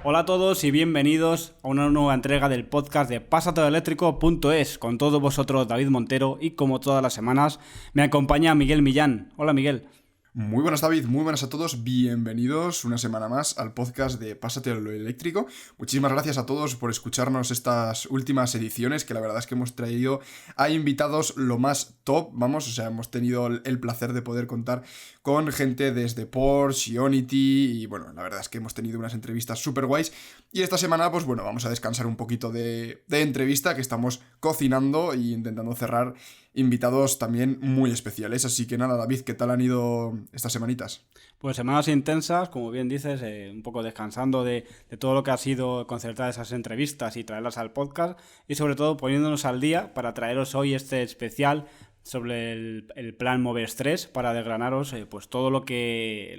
Hola a todos y bienvenidos a una nueva entrega del podcast de Pásateloeléctrico.es. Con todos vosotros, David Montero, y como todas las semanas me acompaña Miguel Millán. Hola, Miguel. Muy buenas, David, muy buenas a todos, bienvenidos una semana más al podcast de Pásate a lo Eléctrico. Muchísimas gracias a todos por escucharnos estas últimas ediciones, que la verdad es que hemos traído a invitados lo más top, hemos tenido el placer de poder contar con gente desde Porsche, Ionity, y bueno, la verdad es que hemos tenido unas entrevistas súper guays, y esta semana, pues bueno, vamos a descansar un poquito de entrevista, que estamos cocinando e intentando cerrar invitados también muy especiales. Así que nada, David, ¿qué tal han ido estas semanitas? Pues semanas intensas, como bien dices, un poco descansando de todo lo que ha sido concertar esas entrevistas y traerlas al podcast, y sobre todo poniéndonos al día para traeros hoy este especial sobre el plan Moves 3 para desgranaros pues todo lo que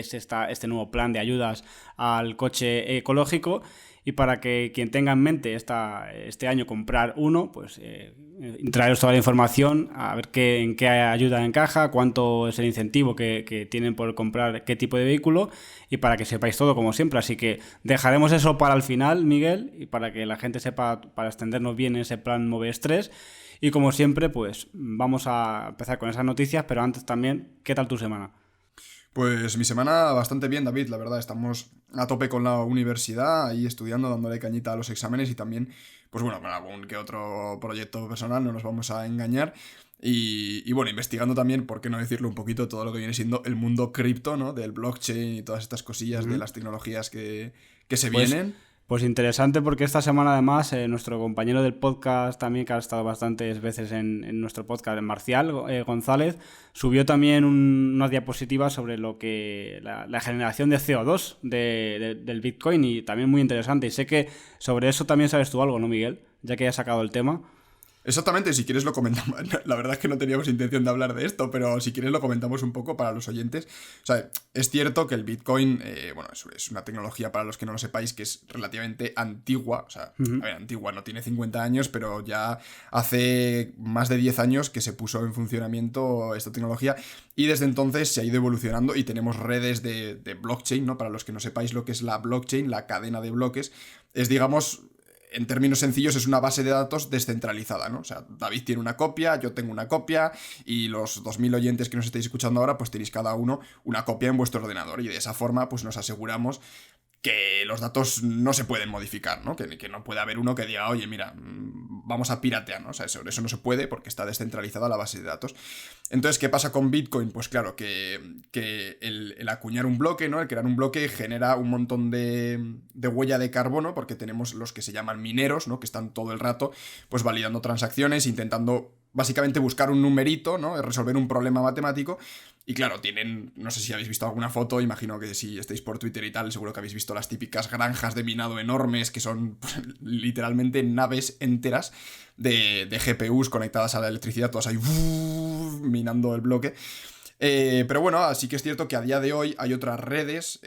es este nuevo plan de ayudas al coche ecológico, y para que quien tenga en mente este año comprar uno, pues traeros toda la información, a ver en qué ayuda encaja, cuánto es el incentivo que tienen por comprar qué tipo de vehículo, y para que sepáis todo como siempre. Así que dejaremos eso para el final, Miguel, y para que la gente sepa, para extendernos bien ese plan Moves 3. Y como siempre, pues vamos a empezar con esas noticias, pero antes también, ¿qué tal tu semana? Pues mi semana bastante bien, David, la verdad, estamos a tope con la universidad, ahí estudiando, dándole cañita a los exámenes y también, pues bueno, con algún que otro proyecto personal, no nos vamos a engañar. Y bueno, investigando también, por qué no decirlo un poquito, todo lo que viene siendo el mundo cripto, ¿no? Del blockchain y todas estas cosillas de las tecnologías que se vienen. Pues interesante, porque esta semana además nuestro compañero del podcast también, que ha estado bastantes veces en nuestro podcast, Marcial González, subió también unas diapositivas sobre lo que la generación de CO2 del Bitcoin, y también muy interesante. Y sé que sobre eso también sabes tú algo, ¿no, Miguel? Ya que has sacado el tema. Exactamente, si quieres lo comentamos. La verdad es que no teníamos intención de hablar de esto, pero si quieres lo comentamos un poco para los oyentes. O sea, es cierto que el Bitcoin, es una tecnología, para los que no lo sepáis, que es relativamente antigua. O sea, a ver, antigua, no tiene 50 años, pero ya hace más de 10 años que se puso en funcionamiento esta tecnología, y desde entonces se ha ido evolucionando y tenemos redes de blockchain, ¿no? Para los que no sepáis lo que es la blockchain, la cadena de bloques, es, digamos, en términos sencillos, es una base de datos descentralizada, ¿no? O sea, David tiene una copia, yo tengo una copia, y los 2000 oyentes que nos estáis escuchando ahora, pues tenéis cada uno una copia en vuestro ordenador, y de esa forma, pues nos aseguramos que los datos no se pueden modificar, ¿no? Que no puede haber uno que diga, oye, mira, vamos a piratear, ¿no? O sea, eso no se puede, porque está descentralizada la base de datos. Entonces, ¿qué pasa con Bitcoin? Pues claro, que el acuñar un bloque, ¿no? El crear un bloque genera un montón de huella de carbono, porque tenemos los que se llaman mineros, ¿no? Que están todo el rato, pues validando transacciones, intentando básicamente buscar un numerito, ¿no? Resolver un problema matemático. Y claro, tienen, no sé si habéis visto alguna foto, imagino que si estáis por Twitter y tal, seguro que habéis visto las típicas granjas de minado enormes, que son pues, literalmente naves enteras de GPUs conectadas a la electricidad, todas ahí minando el bloque. Pero bueno, así que es cierto que a día de hoy hay otras redes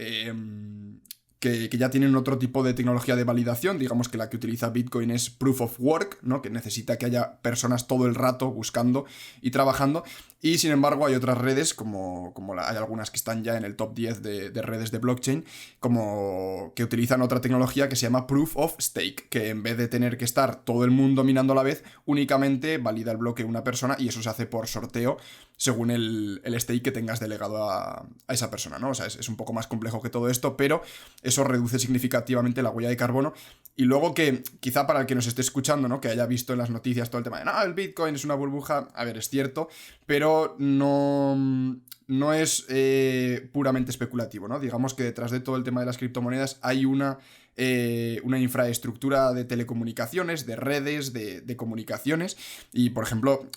que ya tienen otro tipo de tecnología de validación. Digamos que la que utiliza Bitcoin es Proof of Work, ¿no? Que necesita que haya personas todo el rato buscando y trabajando. Y sin embargo hay otras redes, hay algunas que están ya en el top 10 de redes de blockchain, como que utilizan otra tecnología que se llama Proof of Stake, que en vez de tener que estar todo el mundo minando a la vez, únicamente valida el bloque una persona, y eso se hace por sorteo según el stake que tengas delegado a esa persona, ¿no? O sea, es un poco más complejo que todo esto, pero eso reduce significativamente la huella de carbono. Y luego, que quizá para el que nos esté escuchando, ¿no? Que haya visto en las noticias todo el tema de, no, el Bitcoin es una burbuja. A ver, es cierto, pero no es puramente especulativo, ¿no? Digamos que detrás de todo el tema de las criptomonedas hay una infraestructura de telecomunicaciones, de redes, de comunicaciones. Y, por ejemplo,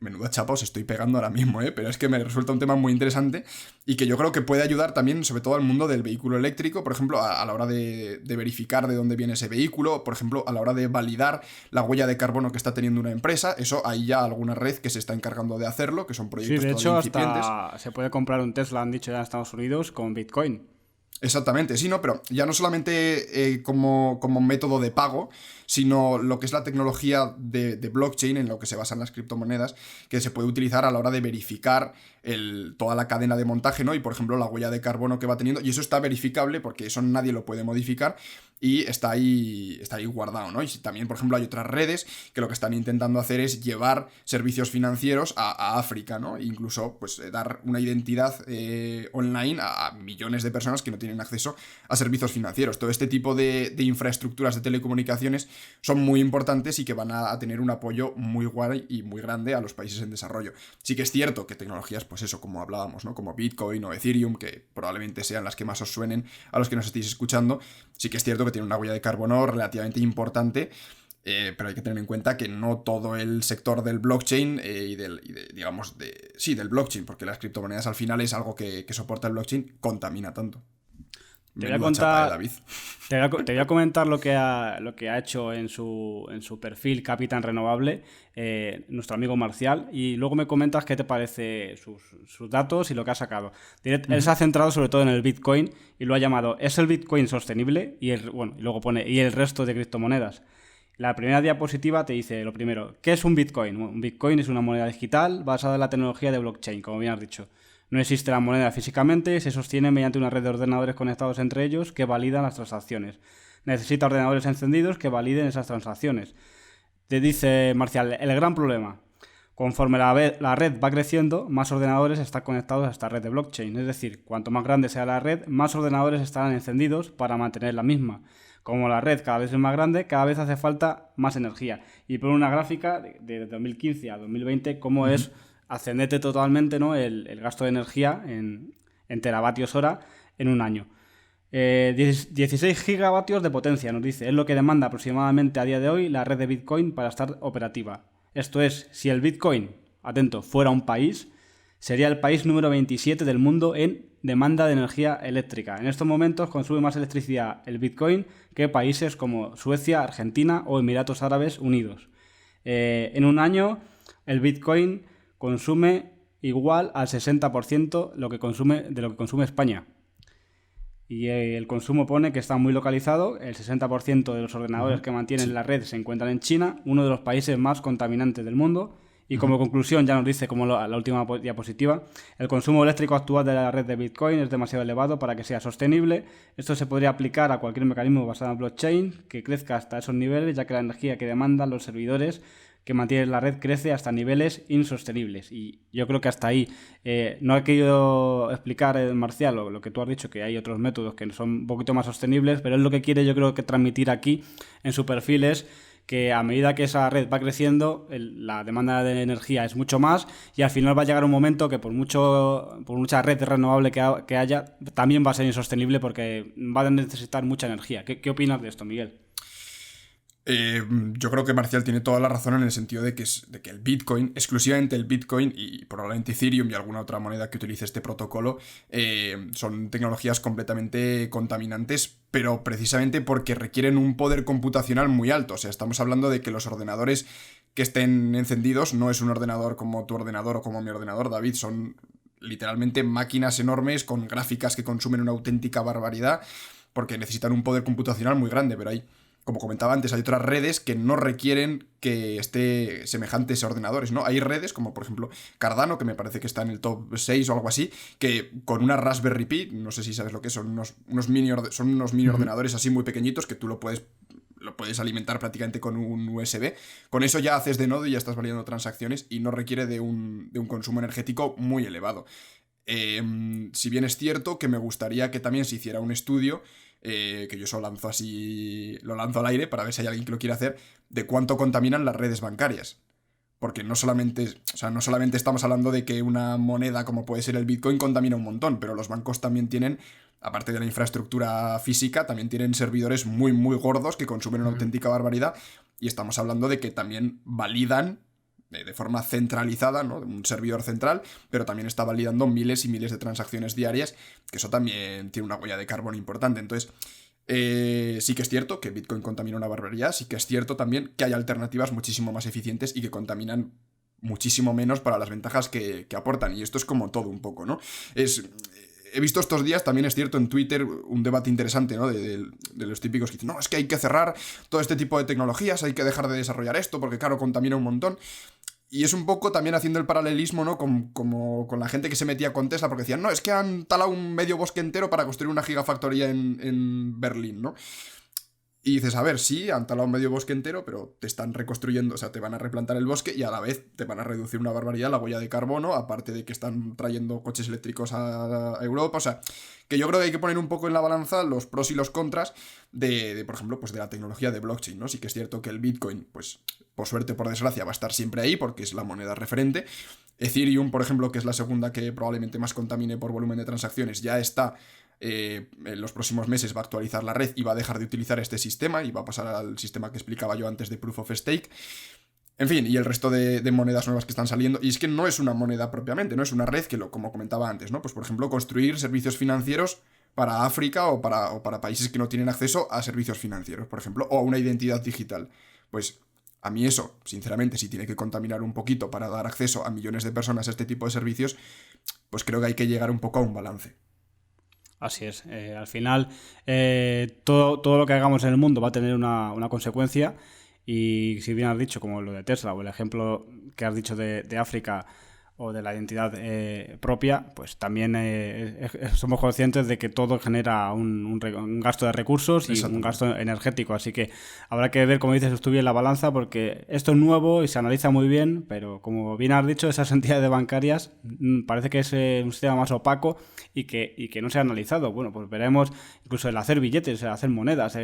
menuda chapa os estoy pegando ahora mismo, pero es que me resulta un tema muy interesante, y que yo creo que puede ayudar también, sobre todo al mundo del vehículo eléctrico, por ejemplo, a la hora de verificar de dónde viene ese vehículo, por ejemplo, a la hora de validar la huella de carbono que está teniendo una empresa. Eso hay ya alguna red que se está encargando de hacerlo, que son proyectos Sí, de hecho, incipientes. hasta se puede comprar un Tesla, han dicho ya en Estados Unidos, con Bitcoin. Exactamente, sí, ¿no? Pero ya no solamente como método de pago, sino lo que es la tecnología de blockchain, en lo que se basan las criptomonedas, que se puede utilizar a la hora de verificar toda la cadena de montaje, ¿no? Y, por ejemplo, la huella de carbono que va teniendo. Y eso está verificable porque eso nadie lo puede modificar y está ahí guardado, ¿no? Y también, por ejemplo, hay otras redes que lo que están intentando hacer es llevar servicios financieros a África, ¿no? E incluso, pues, dar una identidad online a millones de personas que no tienen acceso a servicios financieros. Todo este tipo de infraestructuras de telecomunicaciones son muy importantes y que van a tener un apoyo muy guay y muy grande a los países en desarrollo. Sí que es cierto que tecnologías, pues eso, como hablábamos, ¿no? Como Bitcoin o Ethereum, que probablemente sean las que más os suenen a los que nos estéis escuchando, sí que es cierto que tienen una huella de carbono relativamente importante. Pero hay que tener en cuenta que no todo el sector del blockchain del blockchain, porque las criptomonedas al final es algo que soporta el blockchain, contamina tanto. Te voy a contar, te voy a comentar lo que ha hecho en su perfil Capitán Renovable nuestro amigo Marcial, y luego me comentas qué te parece sus datos y lo que ha sacado. Él se ha centrado sobre todo en el Bitcoin y lo ha llamado ¿es el Bitcoin sostenible? Y luego pone ¿y el resto de criptomonedas? La primera diapositiva te dice lo primero, ¿qué es un Bitcoin? Bueno, un Bitcoin es una moneda digital basada en la tecnología de blockchain, como bien has dicho. No existe la moneda físicamente, se sostiene mediante una red de ordenadores conectados entre ellos que validan las transacciones. Necesita ordenadores encendidos que validen esas transacciones. Te dice Marcial, el gran problema. Conforme la red va creciendo, más ordenadores están conectados a esta red de blockchain. Es decir, cuanto más grande sea la red, más ordenadores estarán encendidos para mantener la misma. Como la red cada vez es más grande, cada vez hace falta más energía. Y por una gráfica de 2015 a 2020, cómo es ascendente totalmente, ¿no? el gasto de energía en teravatios hora en un año. 16 gigavatios de potencia, nos dice. Es lo que demanda aproximadamente a día de hoy la red de Bitcoin para estar operativa. Esto es, si el Bitcoin, atento, fuera un país, sería el país número 27 del mundo en demanda de energía eléctrica. En estos momentos consume más electricidad el Bitcoin que países como Suecia, Argentina o Emiratos Árabes Unidos. En un año, el Bitcoin consume igual al 60% de lo que consume España. Y el consumo pone que está muy localizado. El 60% de los ordenadores que mantienen la red se encuentran en China, uno de los países más contaminantes del mundo. Y como conclusión, ya nos dice, como la última diapositiva, el consumo eléctrico actual de la red de Bitcoin es demasiado elevado para que sea sostenible. Esto se podría aplicar a cualquier mecanismo basado en blockchain que crezca hasta esos niveles, ya que la energía que demandan los servidores que mantienen la red crece hasta niveles insostenibles. Y yo creo que hasta ahí no he querido explicar, Marcial, lo que tú has dicho, que hay otros métodos que son un poquito más sostenibles, pero él lo que quiere, yo creo que transmitir aquí en su perfil es que a medida que esa red va creciendo, la demanda de energía es mucho más y al final va a llegar un momento que por mucha red renovable que haya, también va a ser insostenible porque va a necesitar mucha energía. ¿Qué opinas de esto, Miguel? Yo creo que Marcial tiene toda la razón en el sentido de que el Bitcoin, exclusivamente el Bitcoin y probablemente Ethereum y alguna otra moneda que utilice este protocolo, son tecnologías completamente contaminantes, pero precisamente porque requieren un poder computacional muy alto. O sea, estamos hablando de que los ordenadores que estén encendidos no es un ordenador como tu ordenador o como mi ordenador, David, son literalmente máquinas enormes con gráficas que consumen una auténtica barbaridad porque necesitan un poder computacional muy grande, pero como comentaba antes, hay otras redes que no requieren que esté semejantes a ordenadores, ¿no? Hay redes como, por ejemplo, Cardano, que me parece que está en el top 6 o algo así, que con una Raspberry Pi, no sé si sabes lo que es, son unos mini ordenadores así muy pequeñitos que tú lo puedes alimentar prácticamente con un USB. Con eso ya haces de nodo y ya estás validando transacciones y no requiere de un consumo energético muy elevado. Si bien es cierto que me gustaría que también se hiciera un estudio, que yo eso lo lanzo al aire para ver si hay alguien que lo quiera hacer, de cuánto contaminan las redes bancarias. Porque no solamente estamos hablando de que una moneda como puede ser el Bitcoin contamina un montón, pero los bancos también tienen, aparte de la infraestructura física, también tienen servidores muy, muy gordos que consumen una auténtica barbaridad, y estamos hablando de que también validan de forma centralizada, ¿no? Un servidor central, pero también está validando miles y miles de transacciones diarias, que eso también tiene una huella de carbono importante. Entonces, sí que es cierto que Bitcoin contamina una barbaridad, sí que es cierto también que hay alternativas muchísimo más eficientes y que contaminan muchísimo menos para las ventajas que aportan, y esto es como todo un poco, ¿no? he visto estos días, también es cierto, en Twitter un debate interesante, ¿no? De los típicos que dicen, no, es que hay que cerrar todo este tipo de tecnologías, hay que dejar de desarrollar esto porque, claro, contamina un montón. Y es un poco también haciendo el paralelismo, ¿no? Con la gente que se metía con Tesla porque decían, no, es que han talado un medio bosque entero para construir una gigafactoría en Berlín, ¿no? Y dices, a ver, sí, han talado medio bosque entero, pero te están reconstruyendo, o sea, te van a replantar el bosque y a la vez te van a reducir una barbaridad la huella de carbono, aparte de que están trayendo coches eléctricos a Europa. O sea, que yo creo que hay que poner un poco en la balanza los pros y los contras por ejemplo, pues de la tecnología de blockchain, ¿no? Sí que es cierto que el Bitcoin, pues, por suerte, por desgracia, va a estar siempre ahí porque es la moneda referente. Ethereum, por ejemplo, que es la segunda que probablemente más contamine por volumen de transacciones, ya está. En los próximos meses va a actualizar la red y va a dejar de utilizar este sistema y va a pasar al sistema que explicaba yo antes de Proof of Stake. En fin, y el resto de monedas nuevas que están saliendo. Y es que no es una moneda propiamente, no es una red que, como comentaba antes, ¿no? Pues por ejemplo, construir servicios financieros para África o para países que no tienen acceso a servicios financieros, por ejemplo, o a una identidad digital. Pues a mí eso, sinceramente, si tiene que contaminar un poquito para dar acceso a millones de personas a este tipo de servicios, pues creo que hay que llegar un poco a un balance. Así es. Al final, todo lo que hagamos en el mundo va a tener una consecuencia. Y si bien has dicho, como lo de Tesla o el ejemplo que has dicho de África o de la identidad propia, pues también somos conscientes de que todo genera un gasto de recursos y un gasto energético. Así que habrá que ver, como dices, esto bien la balanza, porque esto es nuevo y se analiza muy bien, pero como bien has dicho, esas entidades bancarias parece que es un sistema más opaco y que no se ha analizado. Bueno, pues veremos incluso el hacer billetes, el hacer monedas,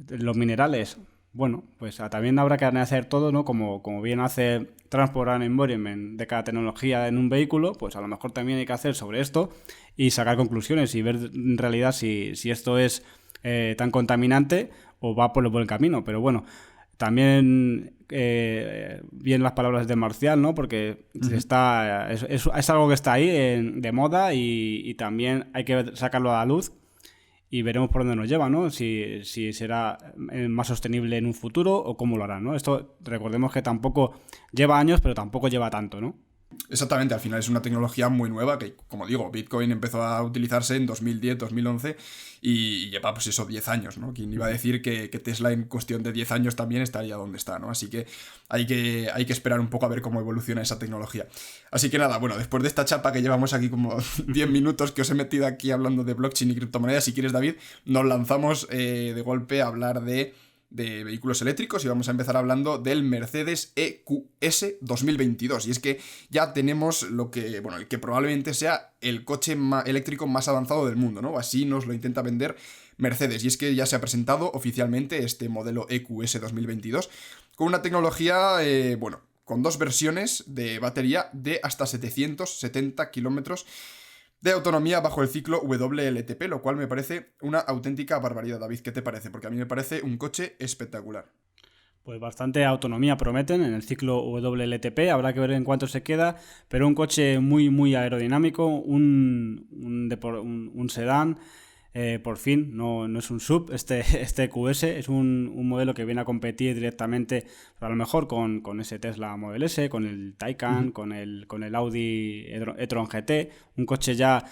los minerales. Bueno, pues también habrá que analizar todo, ¿no? Como bien hace Transport and Environment de cada tecnología en un vehículo, pues a lo mejor también hay que hacer sobre esto y sacar conclusiones y ver en realidad si esto es tan contaminante o va por el buen camino. Pero bueno, también bien las palabras de Marcial, ¿no? Porque es algo que está ahí de moda y también hay que sacarlo a la luz. Y veremos por dónde nos lleva, ¿no? Si será más sostenible en un futuro o cómo lo hará, ¿no? Esto, recordemos que tampoco lleva años, pero tampoco lleva tanto, ¿no? Exactamente, al final es una tecnología muy nueva que, como digo, Bitcoin empezó a utilizarse en 2010, 2011 y lleva pues eso 10 años, ¿no? ¿Quién iba a decir que Tesla en cuestión de 10 años también estaría donde está, ¿no? Así que hay que esperar un poco a ver cómo evoluciona esa tecnología. Así que nada, bueno, después de esta chapa que llevamos aquí como 10 minutos que os he metido aquí hablando de blockchain y criptomonedas, si quieres, David, nos lanzamos de golpe a hablar de vehículos eléctricos y vamos a empezar hablando del Mercedes EQS 2022. Y es que ya tenemos el que probablemente sea el coche eléctrico más avanzado del mundo, ¿no? Así nos lo intenta vender Mercedes. Y es que ya se ha presentado oficialmente este modelo EQS 2022 con una tecnología, con dos versiones de batería de hasta 770 kilómetros de autonomía bajo el ciclo WLTP, lo cual me parece una auténtica barbaridad. David, ¿qué te parece? Porque a mí me parece un coche espectacular. Pues bastante autonomía prometen en el ciclo WLTP, habrá que ver en cuánto se queda, pero un coche muy, muy aerodinámico, un sedán. Por fin, no es un sub, este EQS es un modelo que viene a competir directamente, a lo mejor con ese Tesla Model S, con el Taycan, con el Audi e-tron GT, un coche ya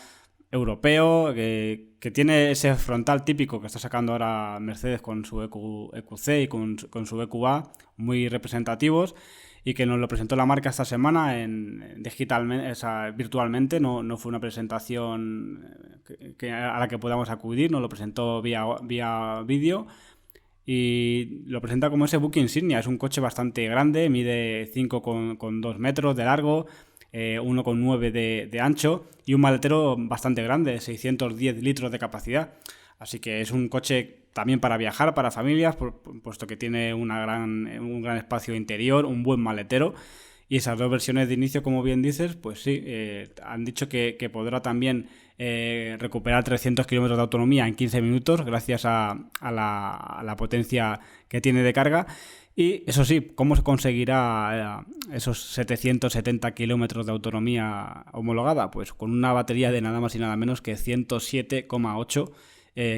europeo que tiene ese frontal típico que está sacando ahora Mercedes con su EQC y con su EQA, muy representativos, y que nos lo presentó la marca esta semana digitalmente, virtualmente, no fue una presentación a la que podamos acudir, nos lo presentó vía vídeo y lo presenta como ese buque insignia. Es un coche bastante grande, mide 5,2 metros de largo, 1,9 de ancho y un maletero bastante grande, 610 litros de capacidad. Así que es un coche también para viajar, para familias, puesto que tiene un gran espacio interior, un buen maletero. Y esas dos versiones de inicio, como bien dices, pues sí, han dicho que podrá también recuperar 300 kilómetros de autonomía en 15 minutos gracias a la potencia que tiene de carga. Y eso sí, ¿cómo se conseguirá esos 770 kilómetros de autonomía homologada? Pues con una batería de nada más y nada menos que 107,8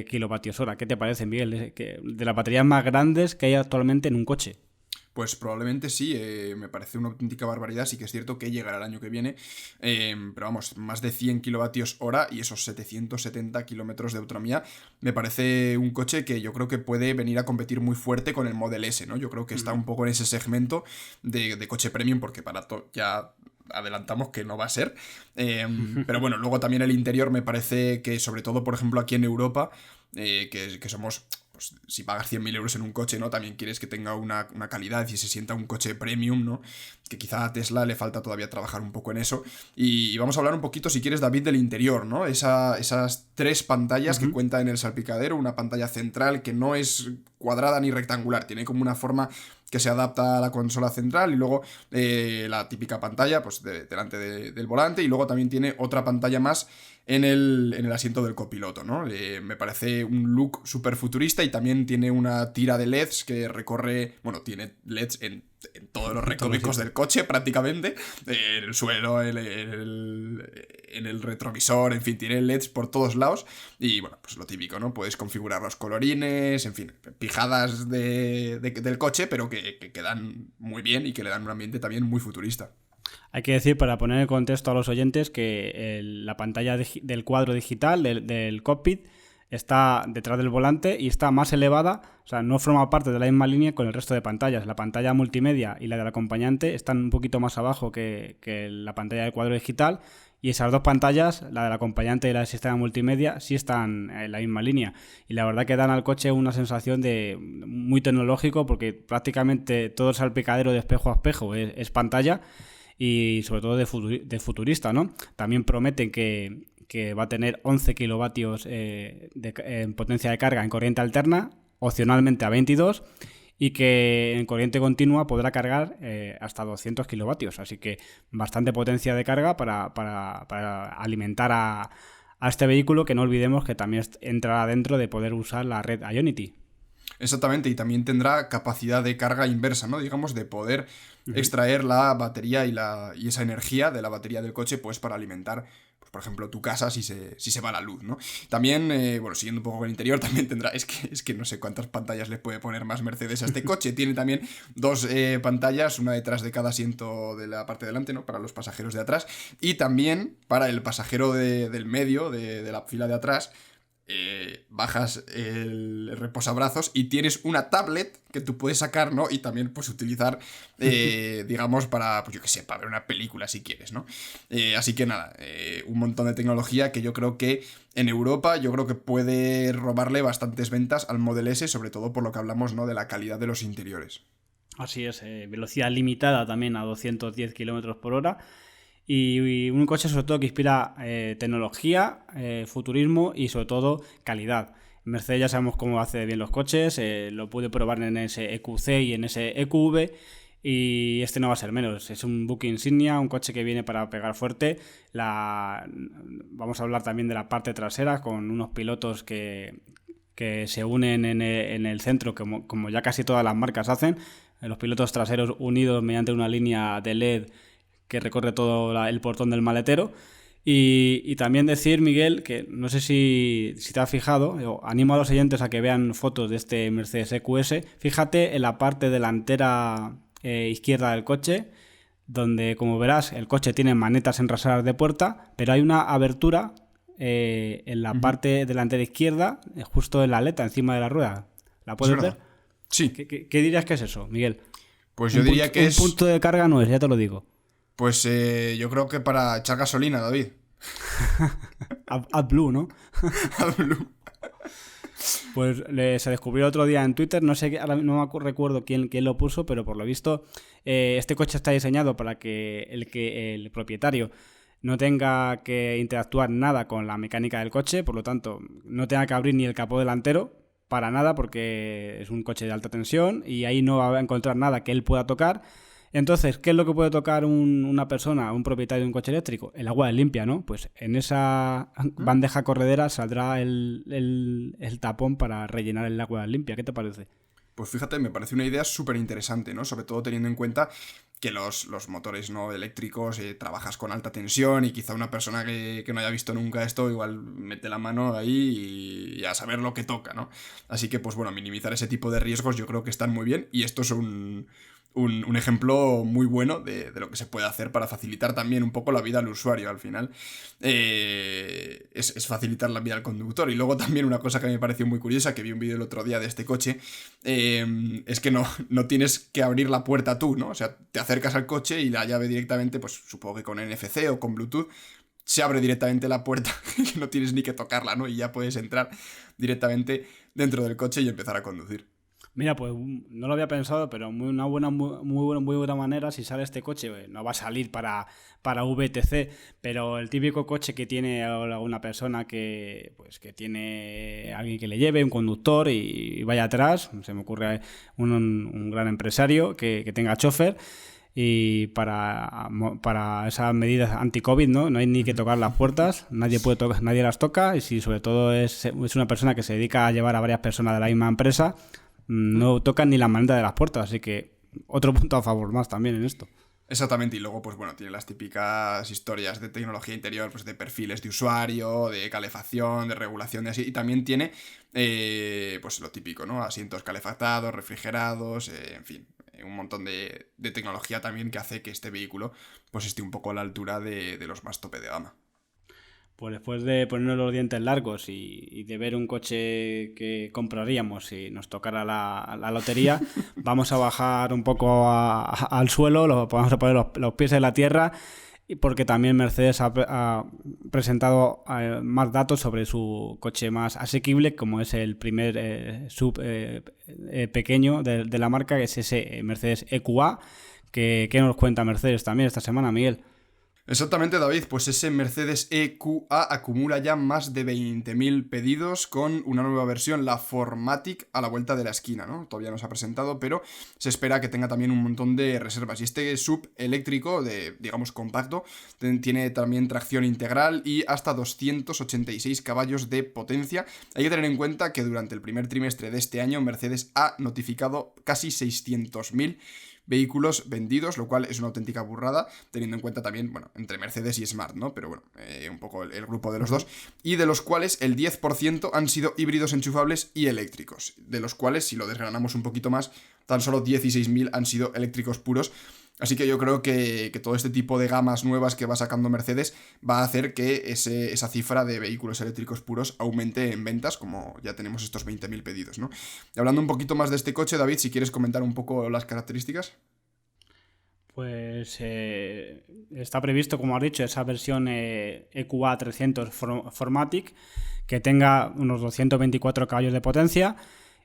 kilovatios hora. ¿Qué te parece, Miguel? De las baterías más grandes que hay actualmente en un coche. Pues probablemente sí, me parece una auténtica barbaridad. Sí que es cierto que llegará el año que viene, pero vamos, más de 100 kilovatios hora y esos 770 kilómetros de autonomía. Me parece un coche que yo creo que puede venir a competir muy fuerte con el Model S, ¿no? Yo creo que está un poco en ese segmento de coche premium, porque barato ya adelantamos que no va a ser. Pero bueno, luego también el interior me parece que, sobre todo, por ejemplo, aquí en Europa, que somos... Pues, si pagas 100.000 euros en un coche, ¿no? También quieres que tenga una calidad y se sienta un coche premium, ¿no? Que quizá a Tesla le falta todavía trabajar un poco en eso. Y vamos a hablar un poquito, si quieres, David, del interior, ¿no? Esas 3 pantallas que cuenta en el salpicadero, una pantalla central que no es cuadrada ni rectangular, tiene como una forma que se adapta a la consola central, y luego la típica pantalla pues delante del volante, y luego también tiene otra pantalla más en el asiento del copiloto, ¿no? Me parece un look súper futurista, y también tiene una tira de LEDs que recorre, bueno, tiene LEDs en todos los recovecos del coche prácticamente, en el suelo, en el retrovisor, en fin, tiene LEDs por todos lados, y bueno, pues lo típico, ¿no? Puedes configurar los colorines, en fin, pijadas del coche, pero que quedan muy bien y que le dan un ambiente también muy futurista. Hay que decir, para poner en contexto a los oyentes, que la pantalla del cuadro digital del cockpit está detrás del volante y está más elevada, o sea, no forma parte de la misma línea con el resto de pantallas. La pantalla multimedia y la del acompañante están un poquito más abajo que la pantalla del cuadro digital, y esas 2 pantallas, la del acompañante y la del sistema multimedia, sí están en la misma línea. Y la verdad que dan al coche una sensación de muy tecnológico, porque prácticamente todo el salpicadero de espejo a espejo es pantalla, y sobre todo de futurista, ¿no? También prometen que va a tener 11 kilovatios en potencia de carga en corriente alterna, opcionalmente a 22, y que en corriente continua podrá cargar hasta 200 kilovatios. Así que bastante potencia de carga para alimentar a este vehículo, que no olvidemos que también entrará dentro de poder usar la red Ionity. Exactamente, y también tendrá capacidad de carga inversa, ¿no? Digamos, de poder extraer la batería y esa energía de la batería del coche, pues para alimentar, pues, por ejemplo, tu casa si se va la luz, ¿no? También, bueno, siguiendo un poco con el interior, también tendrá, es que no sé cuántas pantallas le puede poner más Mercedes a este coche. Tiene también 2 pantallas, una detrás de cada asiento de la parte de delante, ¿no? Para los pasajeros de atrás, y también para el pasajero del medio, de la fila de atrás. Bajas el reposabrazos y tienes una tablet que tú puedes sacar, ¿no? Y también pues utilizar, digamos, para, pues yo qué sé, para ver una película si quieres, ¿no? Así que nada, un montón de tecnología que yo creo que en Europa, yo creo que puede robarle bastantes ventas al Model S, sobre todo por lo que hablamos, ¿no? De la calidad de los interiores. Así es, velocidad limitada también a 210 kilómetros por hora. Y un coche sobre todo que inspira tecnología, futurismo y sobre todo calidad. Mercedes ya sabemos cómo hace bien los coches, lo pude probar en ese EQC y en ese EQV, y este no va a ser menos. Es un buque insignia, un coche que viene para pegar fuerte. Vamos a hablar también de la parte trasera, con unos pilotos que se unen en el centro, como ya casi todas las marcas hacen. Los pilotos traseros unidos mediante una línea de LED que recorre todo el portón del maletero. Y también decir, Miguel, que no sé si te has fijado, animo a los oyentes a que vean fotos de este Mercedes EQS. Fíjate en la parte delantera izquierda del coche, donde, como verás, el coche tiene manetas enrasadas de puerta, pero hay una abertura en la parte delantera izquierda, justo en la aleta, encima de la rueda. ¿La puedes ver? Sí. ¿Qué dirías que es eso, Miguel? Pues yo diría que es... Un punto de carga no es, ya te lo digo. Pues yo creo que para echar gasolina, David. AdBlue, ¿no? AdBlue. Pues se descubrió otro día en Twitter, no sé, ahora no me recuerdo quién lo puso, pero por lo visto este coche está diseñado para que el propietario no tenga que interactuar nada con la mecánica del coche, por lo tanto no tenga que abrir ni el capó delantero para nada, porque es un coche de alta tensión y ahí no va a encontrar nada que él pueda tocar. Entonces, ¿qué es lo que puede tocar una persona, un propietario de un coche eléctrico? El agua limpia, ¿no? Pues en esa bandeja corredera saldrá el tapón para rellenar el agua limpia. ¿Qué te parece? Pues fíjate, me parece una idea súper interesante, ¿no? Sobre todo teniendo en cuenta que los motores no eléctricos trabajas con alta tensión, y quizá una persona que no haya visto nunca esto igual mete la mano ahí y a saber lo que toca, ¿no? Así que, pues bueno, minimizar ese tipo de riesgos yo creo que están muy bien, y esto es un un ejemplo muy bueno de lo que se puede hacer para facilitar también un poco la vida al usuario. Al final es facilitar la vida al conductor. Y luego también una cosa que me pareció muy curiosa, que vi un vídeo el otro día de este coche, es que no tienes que abrir la puerta tú, ¿no? O sea, te acercas al coche y la llave directamente, pues supongo que con NFC o con Bluetooth, se abre directamente la puerta, que no tienes ni que tocarla, ¿no? Y ya puedes entrar directamente dentro del coche y empezar a conducir. Mira, pues no lo había pensado, pero muy buena manera, si sale este coche, no va a salir para VTC, pero el típico coche que tiene alguna persona que tiene alguien que le lleve, un conductor y vaya atrás, se me ocurre un gran empresario que tenga chofer. Y para esas medidas anti-COVID, ¿no? Hay ni que tocar las puertas, nadie las toca, y si sobre todo es una persona que se dedica a llevar a varias personas de la misma empresa, no tocan ni la maneta de las puertas, así que otro punto a favor más también en esto. Exactamente, y luego, pues bueno, tiene las típicas historias de tecnología interior, pues de perfiles de usuario, de calefacción, de regulación de así, y también tiene, pues lo típico, ¿no? Asientos calefactados, refrigerados, en fin, un montón de tecnología también que hace que este vehículo pues esté un poco a la altura de los más tope de gama. Pues después de ponernos los dientes largos y de ver un coche que compraríamos si nos tocara la lotería, vamos a bajar un poco al suelo, vamos a poner los pies en la tierra, porque también Mercedes ha presentado más datos sobre su coche más asequible, como es el primer sub pequeño de la marca, que es ese Mercedes EQA. ¿Qué nos cuenta Mercedes también esta semana, Miguel? Exactamente, David, pues ese Mercedes EQA acumula ya más de 20.000 pedidos con una nueva versión, la Formatic, a la vuelta de la esquina, ¿no? Todavía no se ha presentado, pero se espera que tenga también un montón de reservas. Y este sub eléctrico, digamos compacto, tiene también tracción integral y hasta 286 caballos de potencia. Hay que tener en cuenta que durante el primer trimestre de este año Mercedes ha notificado casi 600.000 vehículos vendidos, lo cual es una auténtica burrada, teniendo en cuenta también, bueno, entre Mercedes y Smart, ¿no? Pero bueno, un poco el grupo de los dos, y de los cuales el 10% han sido híbridos enchufables y eléctricos, de los cuales, si lo desgranamos un poquito más, tan solo 16.000 han sido eléctricos puros. Así que yo creo que todo este tipo de gamas nuevas que va sacando Mercedes va a hacer que esa cifra de vehículos eléctricos puros aumente en ventas, como ya tenemos estos 20.000 pedidos, ¿no? Y hablando un poquito más de este coche, David, si quieres comentar un poco las características. Pues está previsto, como has dicho, esa versión EQA 300 Formatic, que tenga unos 224 caballos de potencia.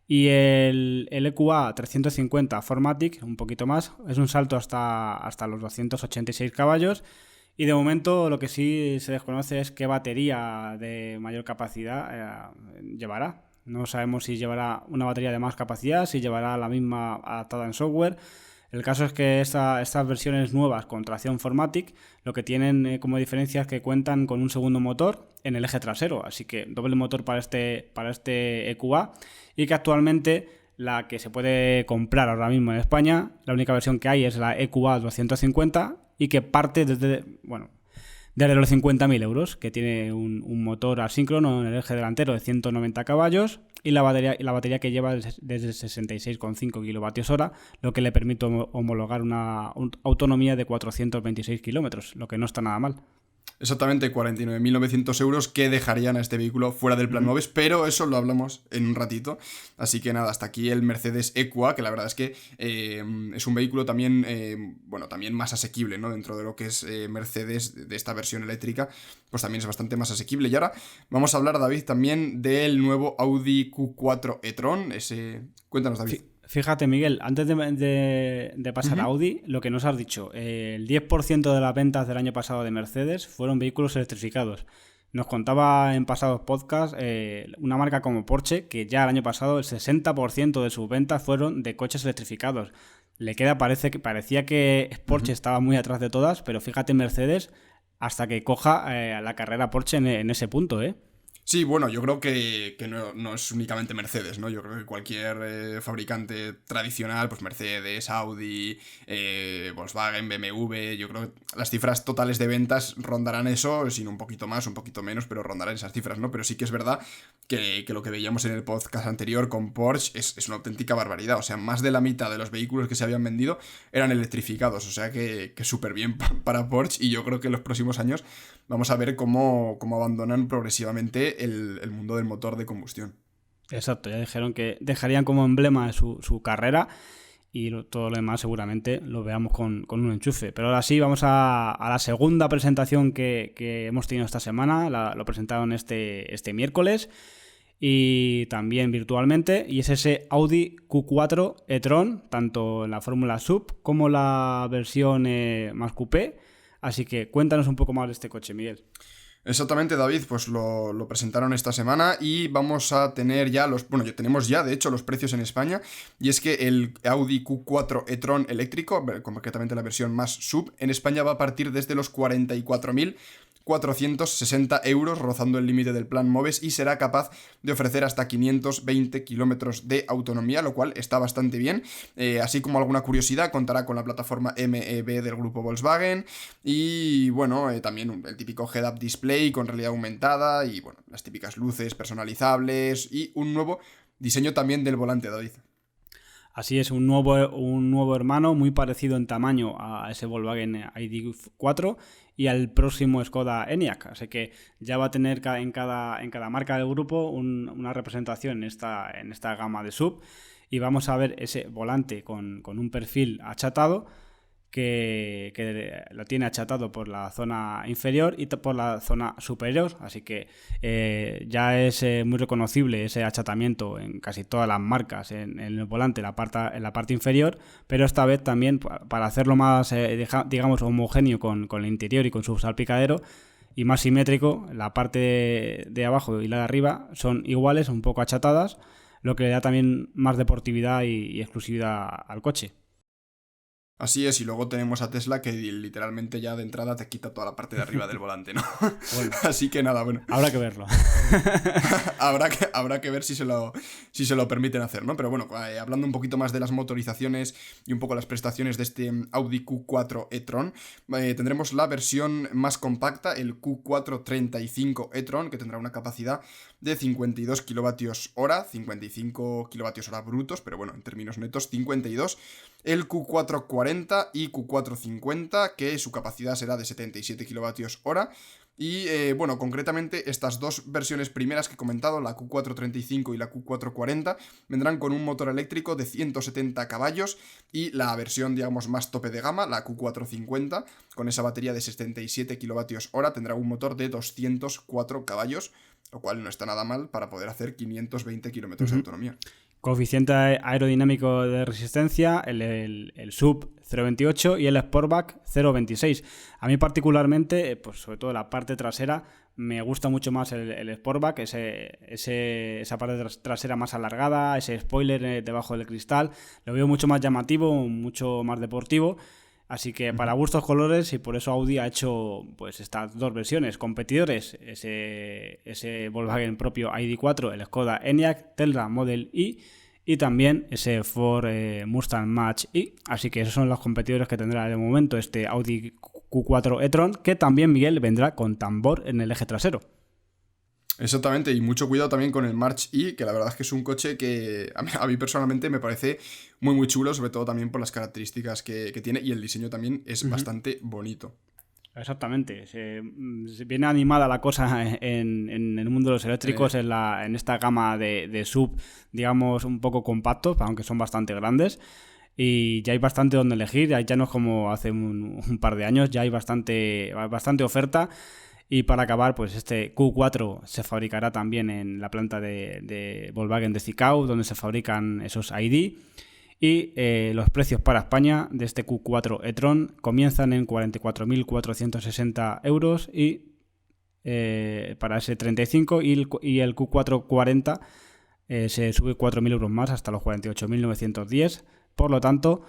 Y el EQA 350 Formatic, un poquito más, es un salto hasta los 286 caballos. Y de momento lo que sí se desconoce es qué batería de mayor capacidad llevará. No sabemos si llevará una batería de más capacidad, si llevará la misma adaptada en software. El caso es que estas versiones nuevas con tracción Formatic lo que tienen como diferencia es que cuentan con un segundo motor en el eje trasero, así que doble motor para este EQA, y que actualmente la que se puede comprar ahora mismo en España, la única versión que hay es la EQA 250 y que parte desde los 50.000 euros, que tiene un motor asíncrono en el eje delantero de 190 caballos y la batería que lleva desde 66,5 kWh, lo que le permite homologar una autonomía de 426 kilómetros, lo que no está nada mal. Exactamente, 49.900 euros que dejarían a este vehículo fuera del plan Moves, pero eso lo hablamos en un ratito. Así que nada, hasta aquí el Mercedes EQA, que la verdad es que es un vehículo también, también más asequible, ¿no? Dentro de lo que es Mercedes, de esta versión eléctrica, pues también es bastante más asequible. Y ahora vamos a hablar, David, también del nuevo Audi Q4 e-tron. Cuéntanos, David. Fíjate, Miguel, antes de pasar a Audi, lo que nos has dicho, el 10% de las ventas del año pasado de Mercedes fueron vehículos electrificados. Nos contaba en pasados podcasts una marca como Porsche, que ya el año pasado el 60% de sus ventas fueron de coches electrificados. Parecía que Porsche estaba muy atrás de todas, pero fíjate Mercedes hasta que coja la carrera Porsche en ese punto, ¿eh? Sí, bueno, yo creo que no es únicamente Mercedes, ¿no? Yo creo que cualquier fabricante tradicional, pues Mercedes, Audi, Volkswagen, BMW, yo creo que las cifras totales de ventas rondarán eso, sin un poquito más, un poquito menos, pero rondarán esas cifras, ¿no? Pero sí que es verdad que lo que veíamos en el podcast anterior con Porsche es una auténtica barbaridad. O sea, más de la mitad de los vehículos que se habían vendido eran electrificados. O sea que súper bien para Porsche, y yo creo que en los próximos años vamos a ver cómo abandonan progresivamente el mundo del motor de combustión. Exacto, ya dijeron que dejarían como emblema su carrera y todo lo demás seguramente lo veamos con un enchufe. Pero ahora sí, vamos a la segunda presentación que hemos tenido esta semana. Lo presentaron este miércoles y también virtualmente, y es ese Audi Q4 e-tron, tanto en la fórmula sub como la versión más coupé. Así que cuéntanos un poco más de este coche, Miguel. Exactamente, David, pues lo presentaron esta semana y vamos a tener ya ya tenemos ya, de hecho, los precios en España, y es que el Audi Q4 e-tron eléctrico, concretamente la versión más sub, en España va a partir desde los 44.460 euros, rozando el límite del plan MOVES, y será capaz de ofrecer hasta 520 kilómetros de autonomía, lo cual está bastante bien. Así como alguna curiosidad, contará con la plataforma MEB del grupo Volkswagen y, bueno, también el típico head-up display con realidad aumentada y, bueno, las típicas luces personalizables y un nuevo diseño también del volante, David. Así es, un nuevo hermano muy parecido en tamaño a ese Volkswagen ID4 y al próximo Skoda Enyaq. Así que ya va a tener en cada marca del grupo una representación en esta gama de sub, y vamos a ver ese volante con un perfil achatado que lo tiene achatado por la zona inferior y por la zona superior, así que ya es muy reconocible ese achatamiento en casi todas las marcas en el volante, en la parte inferior, pero esta vez también, para hacerlo más digamos homogéneo con el interior y con su salpicadero, y más simétrico, la parte de abajo y la de arriba son iguales, un poco achatadas, lo que le da también más deportividad y exclusividad al coche. Así es, y luego tenemos a Tesla, que literalmente ya de entrada te quita toda la parte de arriba del volante, ¿no? Bueno, así que nada, bueno. Habrá que verlo. habrá que ver si se lo permiten hacer, ¿no? Pero bueno, hablando un poquito más de las motorizaciones y un poco las prestaciones de este Audi Q4 e-tron, tendremos la versión más compacta, el Q4 35 e-tron, que tendrá una capacidad de 52 kWh, 55 kWh brutos, pero bueno, en términos netos, 52. El Q440 y Q450, que su capacidad será de 77 kWh. Y bueno, concretamente estas dos versiones primeras que he comentado, la Q435 y la Q440, vendrán con un motor eléctrico de 170 caballos, y la versión, digamos, más tope de gama, la Q450, con esa batería de 77 kWh, tendrá un motor de 204 caballos, lo cual no está nada mal para poder hacer 520 kilómetros de autonomía. Coeficiente aerodinámico de resistencia, el sub 0,28 y el Sportback 0,26. A mí particularmente, pues sobre todo la parte trasera, me gusta mucho más el Sportback, esa parte trasera más alargada, ese spoiler debajo del cristal, lo veo mucho más llamativo, mucho más deportivo. Así que para gustos colores, y por eso Audi ha hecho pues estas dos versiones competidores, ese Volkswagen propio ID4, el Skoda Enyaq, Telra Model I y también ese Ford Mustang Mach-E. Así que esos son los competidores que tendrá de momento este Audi Q4 e-tron, que también, Miguel, vendrá con tambor en el eje trasero. Exactamente, y mucho cuidado también con el March-E, que la verdad es que es un coche que a mí personalmente me parece muy muy chulo, sobre todo también por las características que tiene, y el diseño también es bastante bonito. Exactamente, se viene animada la cosa en el mundo de los eléctricos, en esta gama de sub, digamos, un poco compactos, aunque son bastante grandes. Y ya hay bastante donde elegir, ya no es como hace un par de años, ya hay bastante oferta. Y para acabar, pues este Q4 se fabricará también en la planta de Volkswagen de Zwickau, donde se fabrican esos ID. Y los precios para España de este Q4 e-tron comienzan en 44.460 euros y para ese 35, y el Q440 se sube 4.000 euros más hasta los 48.910. Por lo tanto,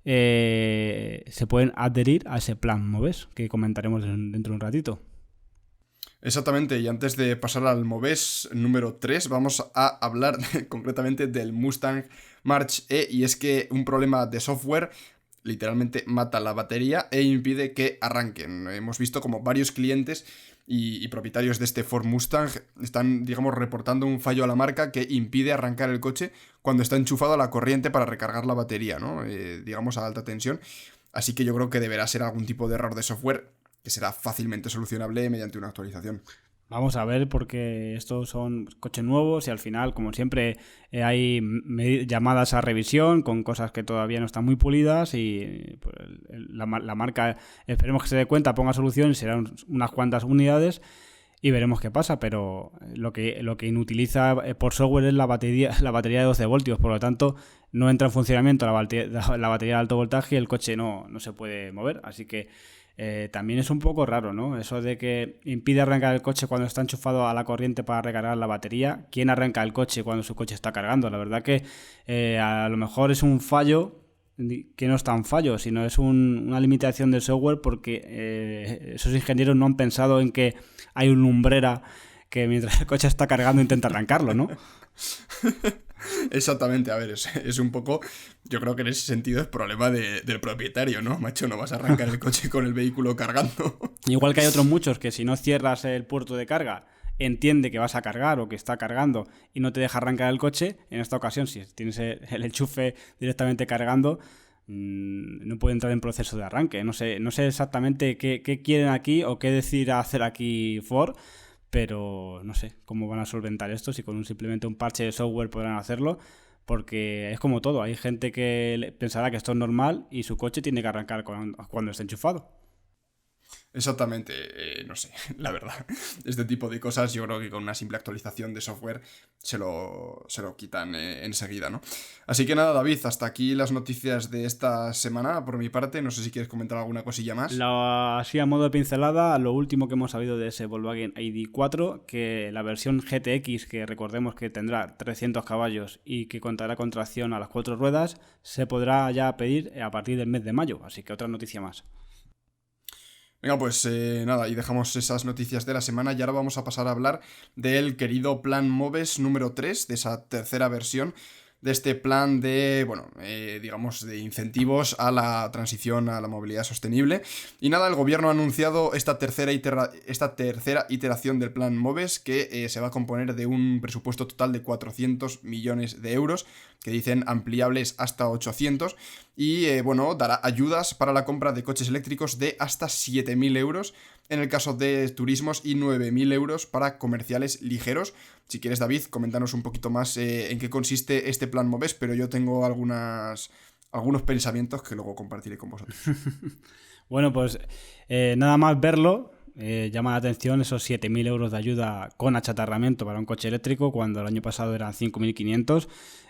se pueden adherir a ese plan MOVES que comentaremos dentro de un ratito. Exactamente, y antes de pasar al Moves número 3, vamos a hablar concretamente del Mustang March-E, y es que un problema de software literalmente mata la batería e impide que arranquen. Hemos visto como varios clientes y propietarios de este Ford Mustang están, digamos, reportando un fallo a la marca que impide arrancar el coche cuando está enchufado a la corriente para recargar la batería, ¿no? Digamos, a alta tensión. Así que yo creo que deberá ser algún tipo de error de software que será fácilmente solucionable mediante una actualización. Vamos a ver, porque estos son coches nuevos y al final, como siempre, hay llamadas a revisión con cosas que todavía no están muy pulidas y pues, la marca, esperemos que se dé cuenta, ponga solución y serán unas cuantas unidades y veremos qué pasa, pero lo que inutiliza por software es la batería de 12 voltios, por lo tanto no entra en funcionamiento la batería de alto voltaje y el coche no se puede mover, así que también es un poco raro, ¿no? Eso de que impide arrancar el coche cuando está enchufado a la corriente para recargar la batería. ¿Quién arranca el coche cuando su coche está cargando? La verdad que a lo mejor es un fallo que no es tan fallo, sino es una limitación del software porque esos ingenieros no han pensado en que hay una lumbrera que mientras el coche está cargando intenta arrancarlo, ¿no? Exactamente, a ver, es un poco, yo creo que en ese sentido es problema del propietario, ¿no? Macho, no vas a arrancar el coche con el vehículo cargando. Igual que hay otros muchos que si no cierras el puerto de carga, entiende que vas a cargar o que está cargando y no te deja arrancar el coche. En esta ocasión, si tienes el enchufe directamente cargando, no puede entrar en proceso de arranque. No sé exactamente qué quieren aquí o qué decir hacer aquí Ford, pero no sé cómo van a solventar esto, si con simplemente un parche de software podrán hacerlo, porque es como todo, hay gente que pensará que esto es normal y su coche tiene que arrancar cuando está enchufado. Exactamente, no sé, la verdad. Este tipo de cosas yo creo que con una simple actualización de software se lo quitan enseguida, ¿no? Así que nada, David, hasta aquí las noticias de esta semana por mi parte. No sé si quieres comentar alguna cosilla más. Así a modo de pincelada, lo último que hemos sabido de ese Volkswagen ID.4, que la versión GTX, que recordemos que tendrá 300 caballos y que contará con tracción a las 4 ruedas, se podrá ya pedir a partir del mes de mayo. Así que otra noticia más. Venga, pues nada, y dejamos esas noticias de la semana y ahora vamos a pasar a hablar del querido Plan Moves número 3, de esa tercera versión de este plan de, bueno, digamos, de incentivos a la transición a la movilidad sostenible. Y nada, el gobierno ha anunciado esta tercera iteración del plan Moves, que se va a componer de un presupuesto total de 400 millones de euros, que dicen ampliables hasta 800, y bueno, dará ayudas para la compra de coches eléctricos de hasta 7.000 euros en el caso de turismos y 9.000 euros para comerciales ligeros. Si quieres, David, coméntanos un poquito más en qué consiste este plan Moves, pero yo tengo algunos pensamientos que luego compartiré con vosotros. Bueno, pues nada más verlo, llama la atención esos 7.000 euros de ayuda con achatarramiento para un coche eléctrico, cuando el año pasado eran 5.500.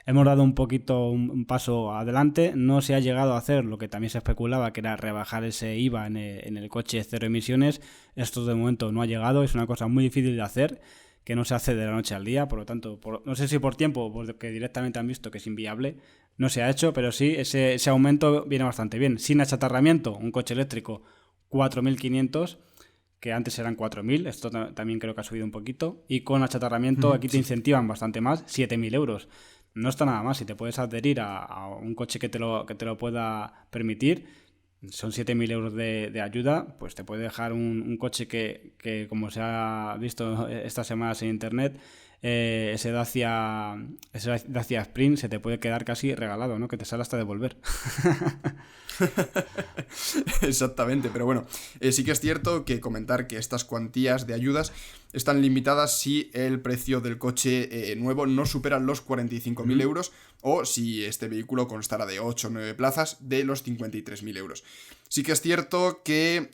Hemos dado un poquito un paso adelante. No se ha llegado a hacer lo que también se especulaba, que era rebajar ese IVA en el coche cero emisiones. Esto de momento no ha llegado, es una cosa muy difícil de hacer, que no se hace de la noche al día, por lo tanto, no sé si por tiempo o porque directamente han visto que es inviable, no se ha hecho, pero sí, ese aumento viene bastante bien. Sin achatarramiento, un coche eléctrico 4.500, que antes eran 4.000, esto también creo que ha subido un poquito, y con achatarramiento aquí te incentivan bastante más, 7.000 euros. No está nada más, si te puedes adherir a un coche que te lo pueda permitir, son 7.000 euros de ayuda, pues te puede dejar un coche que, como se ha visto estas semanas en internet, ese Dacia Sprint se te puede quedar casi regalado, ¿no? Que te sale hasta devolver. Exactamente, pero bueno, sí que es cierto que comentar que estas cuantías de ayudas están limitadas si el precio del coche nuevo no supera los 45.000 euros, o si este vehículo constara de 8 o 9 plazas, de los 53.000 euros. Sí que es cierto que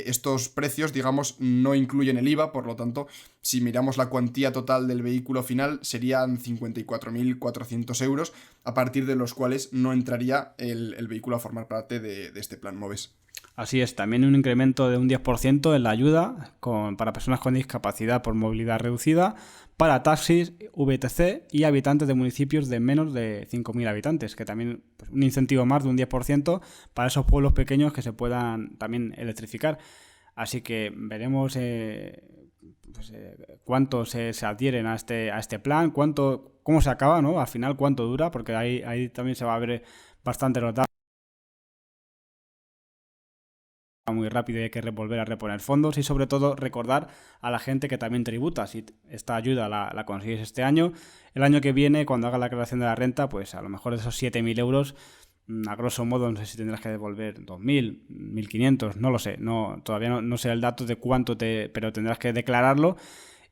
estos precios, digamos, no incluyen el IVA, por lo tanto, si miramos la cuantía total del vehículo final, serían 54.400 euros, a partir de los cuales no entraría el vehículo a formar parte de este plan Moves. Así es, también un incremento de un 10% en la ayuda para personas con discapacidad por movilidad reducida, para taxis, VTC y habitantes de municipios de menos de 5.000 habitantes, que también pues, un incentivo más de un 10% para esos pueblos pequeños que se puedan también electrificar. Así que veremos cuánto se adhieren a este plan, cómo se acaba, ¿no? Al final, cuánto dura, porque ahí también se va a ver bastante los datos muy rápido y hay que volver a reponer fondos, y sobre todo recordar a la gente que también tributa. Si esta ayuda la consigues este año, el año que viene, cuando hagas la declaración de la renta, pues a lo mejor de esos 7.000 euros, a grosso modo, no sé si tendrás que devolver 2.000, 1.500, no lo sé, todavía no sé el dato de cuánto pero tendrás que declararlo.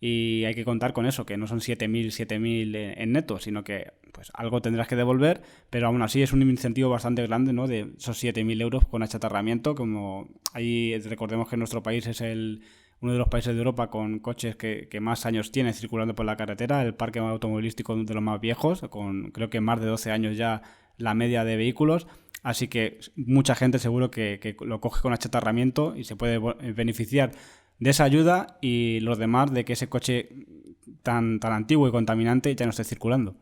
Y hay que contar con eso, que no son 7.000 en neto, sino que pues algo tendrás que devolver, pero aún así es un incentivo bastante grande, ¿no? De esos 7.000 euros con achatarramiento. Como ahí recordemos que nuestro país es uno de los países de Europa con coches que más años tiene circulando por la carretera, el parque automovilístico de los más viejos, con creo que más de 12 años ya la media de vehículos. Así que mucha gente seguro que lo coge con achatarramiento y se puede beneficiar de esa ayuda, y los demás de que ese coche tan antiguo y contaminante ya no esté circulando.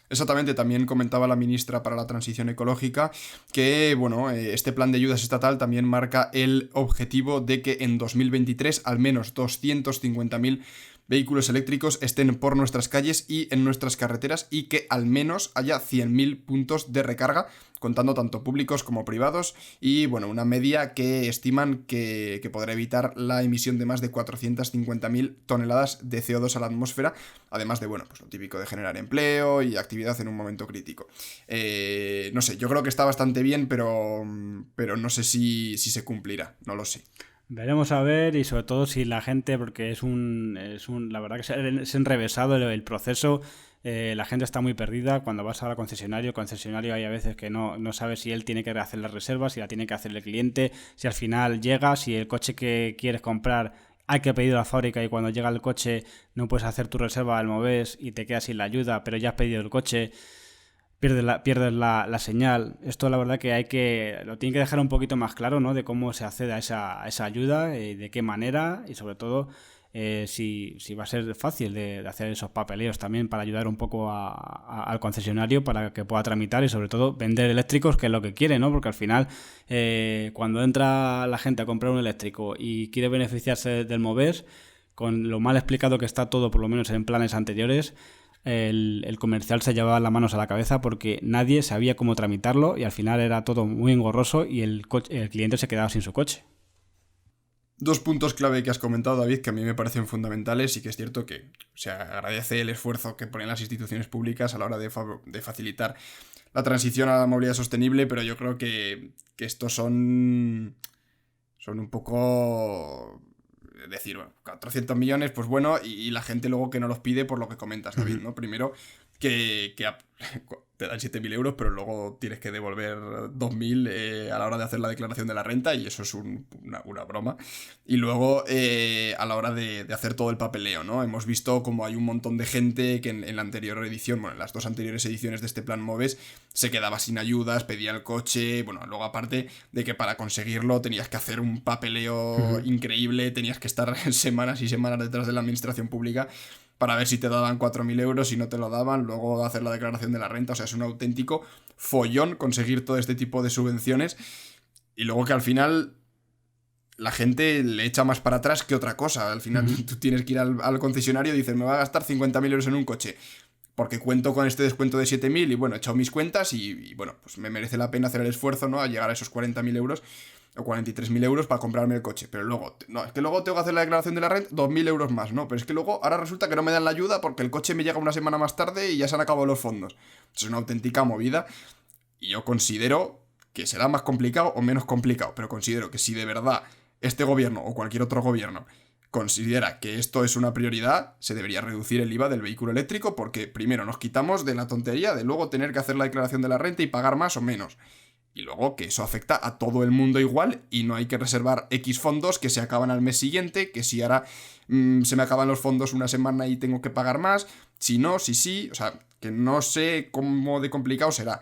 Exactamente, también comentaba la ministra para la Transición Ecológica que, bueno, este plan de ayudas estatal también marca el objetivo de que en 2023 al menos 250.000 vehículos eléctricos estén por nuestras calles y en nuestras carreteras, y que al menos haya 100.000 puntos de recarga, contando tanto públicos como privados, y bueno, una media que estiman que podrá evitar la emisión de más de 450.000 toneladas de CO2 a la atmósfera, además de, bueno, pues lo típico de generar empleo y actividad en un momento crítico. No sé, yo creo que está bastante bien, pero no sé si se cumplirá, no lo sé. Veremos a ver, y sobre todo si la gente, porque la verdad que es enrevesado el proceso. La gente está muy perdida cuando vas a la concesionario. El concesionario hay a veces que no sabe si él tiene que hacer la reserva, si la tiene que hacer el cliente, si al final llega, si el coche que quieres comprar hay que pedir a la fábrica y cuando llega el coche no puedes hacer tu reserva al Moves y te quedas sin la ayuda, pero ya has pedido el coche. Pierdes la señal. Esto la verdad que lo tiene que dejar un poquito más claro, ¿no? De cómo se accede a esa ayuda, de qué manera, y sobre todo si va a ser fácil de hacer esos papeleos también, para ayudar un poco al concesionario para que pueda tramitar y sobre todo vender eléctricos, que es lo que quiere, ¿no? Porque al final cuando entra la gente a comprar un eléctrico y quiere beneficiarse del Moves, con lo mal explicado que está todo, por lo menos en planes anteriores, el comercial se llevaba las manos a la cabeza porque nadie sabía cómo tramitarlo y al final era todo muy engorroso y el cliente se quedaba sin su coche. Dos puntos clave que has comentado, David, que a mí me parecen fundamentales, y que es cierto que se agradece el esfuerzo que ponen las instituciones públicas a la hora de facilitar la transición a la movilidad sostenible, pero yo creo que estos son un poco... decir, bueno, 400 millones, pues bueno, y la gente luego que no los pide por lo que comentas, David, ¿no? Primero, que te dan 7.000 euros, pero luego tienes que devolver 2.000 a la hora de hacer la declaración de la renta, y eso es una broma. Y luego, a la hora de hacer todo el papeleo, ¿no? Hemos visto como hay un montón de gente que en la anterior edición, bueno, en las dos anteriores ediciones de este plan Moves, se quedaba sin ayudas, pedía el coche, bueno, luego aparte de que para conseguirlo tenías que hacer un papeleo increíble, tenías que estar semanas y semanas detrás de la administración pública para ver si te daban 4.000 euros, si no te lo daban, luego hacer la declaración de la renta. O sea, es un auténtico follón conseguir todo este tipo de subvenciones, y luego que al final la gente le echa más para atrás que otra cosa. Al final tú tienes que ir al concesionario y dices, me va a gastar 50.000 euros en un coche porque cuento con este descuento de 7.000 y bueno, he echado mis cuentas y bueno, pues me merece la pena hacer el esfuerzo, ¿no? A llegar a esos 40.000 euros o 43.000 euros para comprarme el coche. Pero luego, no, es que luego tengo que hacer la declaración de la renta, 2.000 euros más, ¿no? Pero es que luego ahora resulta que no me dan la ayuda porque el coche me llega una semana más tarde y ya se han acabado los fondos. Es una auténtica movida, y yo considero que será más complicado o menos complicado, pero considero que si de verdad este gobierno o cualquier otro gobierno considera que esto es una prioridad, se debería reducir el IVA del vehículo eléctrico, porque primero nos quitamos de la tontería de luego tener que hacer la declaración de la renta y pagar más o menos. Y luego que eso afecta a todo el mundo igual y no hay que reservar X fondos que se acaban al mes siguiente, que si ahora se me acaban los fondos una semana y tengo que pagar más, si no, si sí, o sea, que no sé cómo de complicado será.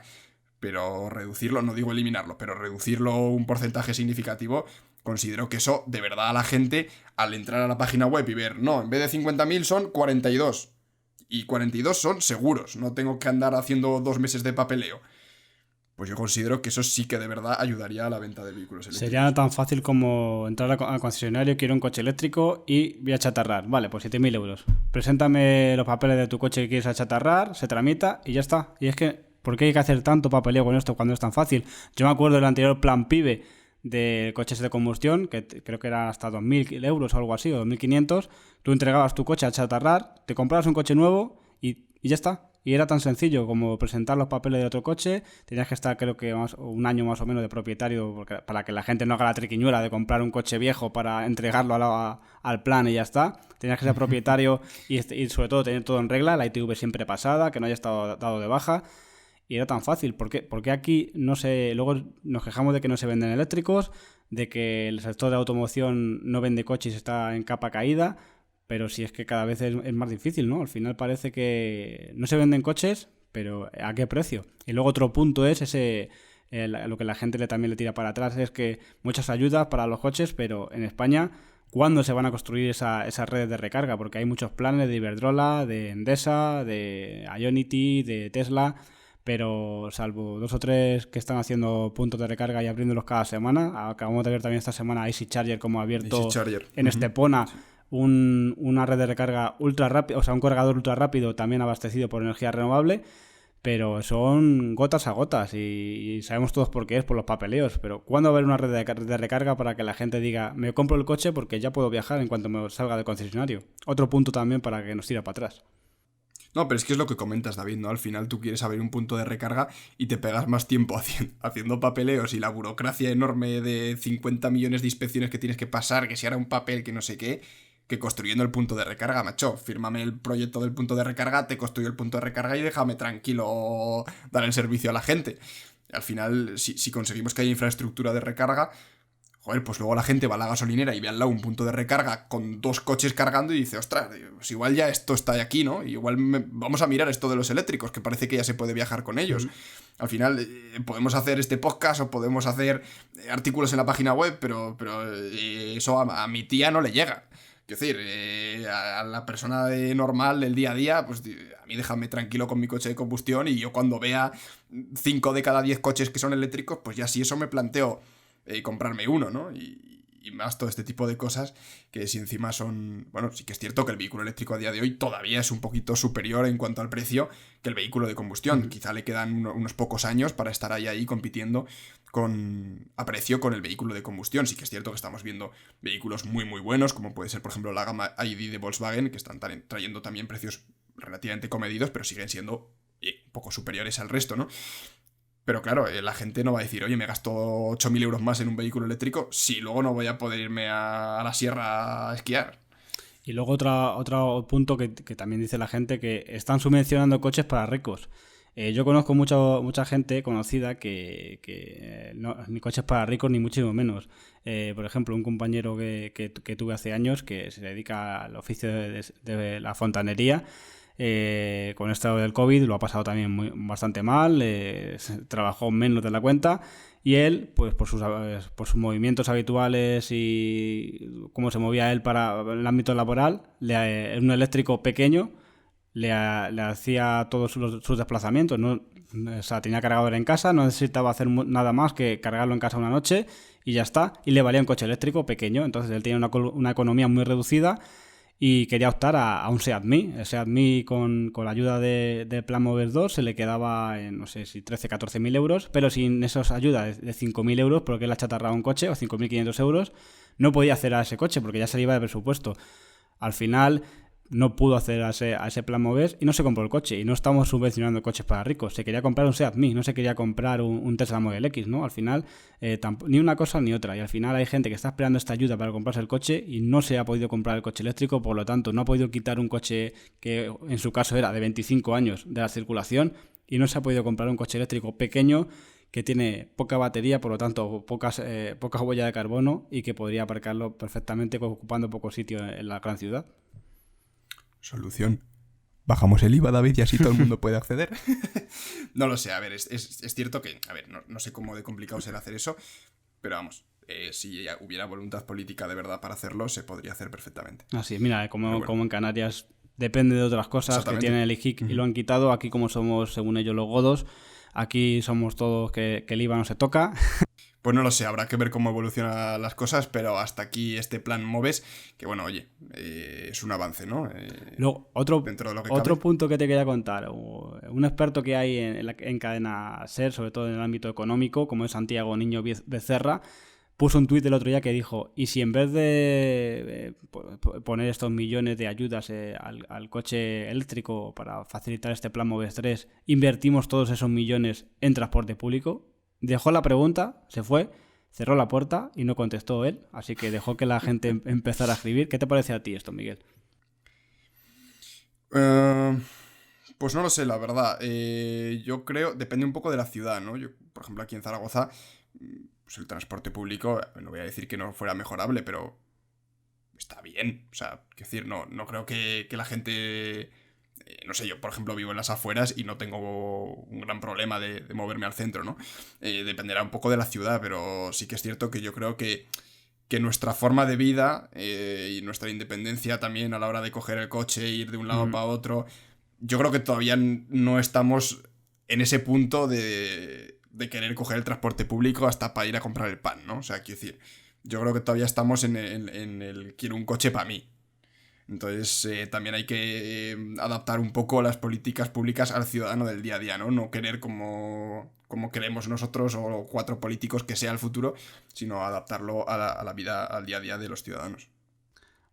Pero reducirlo, no digo eliminarlo, pero reducirlo un porcentaje significativo, considero que eso de verdad a la gente, al entrar a la página web y ver, no, en vez de 50.000 son 42. Y 42 son seguros, no tengo que andar haciendo 2 meses de papeleo. pues yo considero que eso sí que de verdad ayudaría a la venta de vehículos eléctricos. Sería tan fácil como entrar al concesionario, quiero un coche eléctrico y voy a achatarrar. Vale, pues 7.000 euros. Preséntame los papeles de tu coche que quieres achatarrar, se tramita y ya está. Y es que, ¿por qué hay que hacer tanto papeleo con esto cuando es tan fácil? Yo me acuerdo del anterior plan PIBE de coches de combustión, que creo que era hasta 2.000 euros o algo así, o 2.500. Tú entregabas tu coche a achatarrar, te comprabas un coche nuevo y ya está. Y era tan sencillo como presentar los papeles de otro coche. Tenías que estar, creo que un año más o menos de propietario para que la gente no haga la triquiñuela de comprar un coche viejo para entregarlo al plan y ya está. Tenías que ser propietario y sobre todo tener todo en regla, la ITV siempre pasada, que no haya estado dado de baja. Y era tan fácil. ¿Por qué aquí no se... Luego nos quejamos de que no se venden eléctricos, de que el sector de automoción no vende coches y está en capa caída? Pero si es que cada vez es más difícil, ¿no? Al final parece que no se venden coches, pero ¿a qué precio? Y luego otro punto es lo que la gente también le tira para atrás, es que muchas ayudas para los coches, pero en España, ¿cuándo se van a construir esas redes de recarga? Porque hay muchos planes de Iberdrola, de Endesa, de Ionity, de Tesla, pero salvo 2 o 3 que están haciendo puntos de recarga y abriéndolos cada semana. Acabamos de ver también esta semana Easy Charger como ha abierto en Estepona. Una red de recarga ultra rápida, o sea, un cargador ultra rápido también abastecido por energía renovable, pero son gotas a gotas y sabemos todos por qué es, por los papeleos. Pero ¿cuándo va a haber una red de recarga para que la gente diga, me compro el coche porque ya puedo viajar en cuanto me salga del concesionario? Otro punto también para que nos tire para atrás. No, pero es que es lo que comentas, David, ¿no? Al final tú quieres abrir un punto de recarga y te pegas más tiempo haciendo papeleos y la burocracia enorme de 50 millones de inspecciones que tienes que pasar, que si ahora un papel, que no sé qué, que construyendo el punto de recarga, macho. Fírmame el proyecto del punto de recarga, te construyo el punto de recarga y déjame tranquilo dar el servicio a la gente. Al final, si conseguimos que haya infraestructura de recarga, joder, pues luego la gente va a la gasolinera y ve al lado un punto de recarga con 2 coches cargando y dice, ostras, pues igual ya esto está aquí, ¿no? Igual vamos a mirar esto de los eléctricos, que parece que ya se puede viajar con ellos. Al final, podemos hacer este podcast o podemos hacer artículos en la página web, pero eso a mi tía no le llega. Es decir, a la persona normal del día a día, pues a mí déjame tranquilo con mi coche de combustión y yo cuando vea 5 de cada 10 coches que son eléctricos, pues ya si eso me planteo comprarme uno, ¿no? Y más todo este tipo de cosas que si encima son... Bueno, sí que es cierto que el vehículo eléctrico a día de hoy todavía es un poquito superior en cuanto al precio que el vehículo de combustión. Quizá le quedan unos pocos años para estar ahí compitiendo a precio con el vehículo de combustión. Sí que es cierto que estamos viendo vehículos muy muy buenos, como puede ser por ejemplo la gama ID de Volkswagen, que están trayendo también precios relativamente comedidos, pero siguen siendo un poco superiores al resto, ¿no? Pero claro, la gente no va a decir, oye, me gasto 8.000 euros más en un vehículo eléctrico si luego no voy a poder irme a la sierra a esquiar. Y luego otro punto que también dice la gente, que están subvencionando coches para ricos. Yo conozco mucha gente conocida que no, ni coches para ricos ni muchísimo menos. Por ejemplo, un compañero que tuve hace años que se dedica al oficio de la fontanería. Con esto del COVID lo ha pasado también bastante mal, trabajó menos de la cuenta y él, pues por sus movimientos habituales y cómo se movía él para el ámbito laboral, un eléctrico pequeño le hacía todos sus desplazamientos, ¿no? O sea, tenía cargador en casa, no necesitaba hacer nada más que cargarlo en casa una noche y ya está, y le valía un coche eléctrico pequeño. Entonces él tenía una economía muy reducida y quería optar a un Seat Mii. El Seat Mii con la ayuda de Plan Mover 2 se le quedaba en, no sé si 13.000-14.000 euros, pero sin esas ayudas de 5.000 euros, porque él ha chatarrado un coche, o 5.500 euros, no podía hacer a ese coche porque ya se le iba de presupuesto. Al final no pudo hacer a ese Plan Mover y no se compró el coche. Y no estamos subvencionando coches para ricos. Se quería comprar un Seat Mii, no se quería comprar un Tesla Model X, ¿no? Al final, ni una cosa ni otra. Y al final hay gente que está esperando esta ayuda para comprarse el coche y no se ha podido comprar el coche eléctrico. Por lo tanto, no ha podido quitar un coche que en su caso era de 25 años de la circulación y no se ha podido comprar un coche eléctrico pequeño que tiene poca batería, por lo tanto poca huella de carbono y que podría aparcarlo perfectamente ocupando poco sitio en la gran ciudad. Solución. Bajamos el IVA, David, y así todo el mundo puede acceder. No lo sé, a ver, es cierto que, a ver, no sé cómo de complicado será hacer eso, pero vamos, si hubiera voluntad política de verdad para hacerlo, se podría hacer perfectamente. Así es, mira, como en Canarias depende de otras cosas que tienen el IGIC y lo han quitado. Aquí como somos, según ellos, los godos, aquí somos todos que el IVA no se toca. Pues no lo sé, habrá que ver cómo evolucionan las cosas, pero hasta aquí este plan MOVES, que bueno, oye, es un avance, ¿no? Luego, dentro de lo que otro cabe. punto que te quería contar, un experto que hay en cadena SER, sobre todo en el ámbito económico, como es Santiago Niño Becerra, puso un tuit el otro día que dijo, ¿y si en vez de poner estos millones de ayudas al coche eléctrico para facilitar este plan MOVES 3, invertimos todos esos millones en transporte público? Dejó la pregunta, se fue, cerró la puerta y no contestó él, así que dejó que la gente empezara a escribir. ¿Qué te parece a ti esto, Miguel? Pues no lo sé, la verdad. Yo creo, depende un poco de la ciudad, ¿no? Yo, por ejemplo, aquí en Zaragoza, pues el transporte público, no voy a decir que no fuera mejorable, pero está bien. O sea, quiero decir, no creo que la gente... no sé, yo por ejemplo vivo en las afueras y no tengo un gran problema de moverme al centro, ¿no? Dependerá un poco de la ciudad, pero sí que es cierto que yo creo que nuestra forma de vida y nuestra independencia también a la hora de coger el coche e ir de un lado para otro, yo creo que todavía no estamos en ese punto de querer coger el transporte público hasta para ir a comprar el pan, ¿no? O sea, quiero decir, yo creo que todavía estamos en el quiero un coche para mí. Entonces también hay que adaptar un poco las políticas públicas al ciudadano del día a día, ¿no? No querer como queremos nosotros o 4 políticos que sea el futuro, sino adaptarlo a la vida, al día a día de los ciudadanos.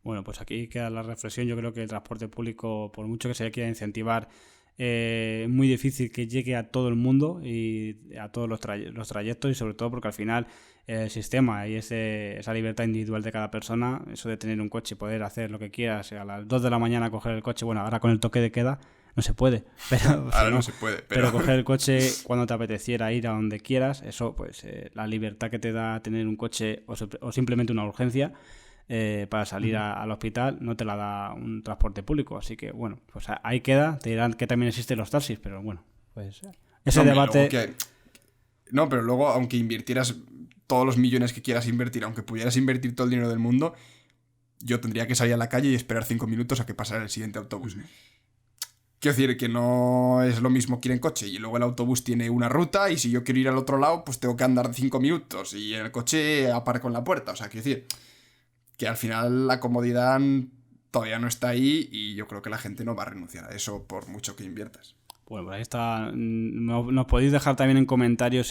Bueno, pues aquí queda la reflexión. Yo creo que el transporte público, por mucho que se le quiera incentivar, es muy difícil que llegue a todo el mundo y a todos los trayectos, y sobre todo porque al final el sistema y esa libertad individual de cada persona, eso de tener un coche y poder hacer lo que quieras, a las 2 de la mañana coger el coche, bueno, ahora con el toque de queda no se puede, pero, Ahora no se puede, pero coger el coche cuando te apeteciera, ir a donde quieras, eso pues la libertad que te da tener un coche o simplemente una urgencia para salir al hospital no te la da un transporte público. Así que, bueno, pues ahí queda. Te dirán que también existen los taxis, pero bueno, pues ese debate... No, pero luego, aunque invirtieras todos los millones que quieras invertir, aunque pudieras invertir todo el dinero del mundo, yo tendría que salir a la calle y esperar 5 minutos a que pasara el siguiente autobús. Quiero decir que no es lo mismo que ir en coche, y luego el autobús tiene una ruta, y si yo quiero ir al otro lado, pues tengo que andar 5 minutos, y el coche aparco en la puerta. O sea, quiero decir que al final la comodidad todavía no está ahí, y yo creo que la gente no va a renunciar a eso por mucho que inviertas. Bueno, pues ahí está. Nos podéis dejar también en comentarios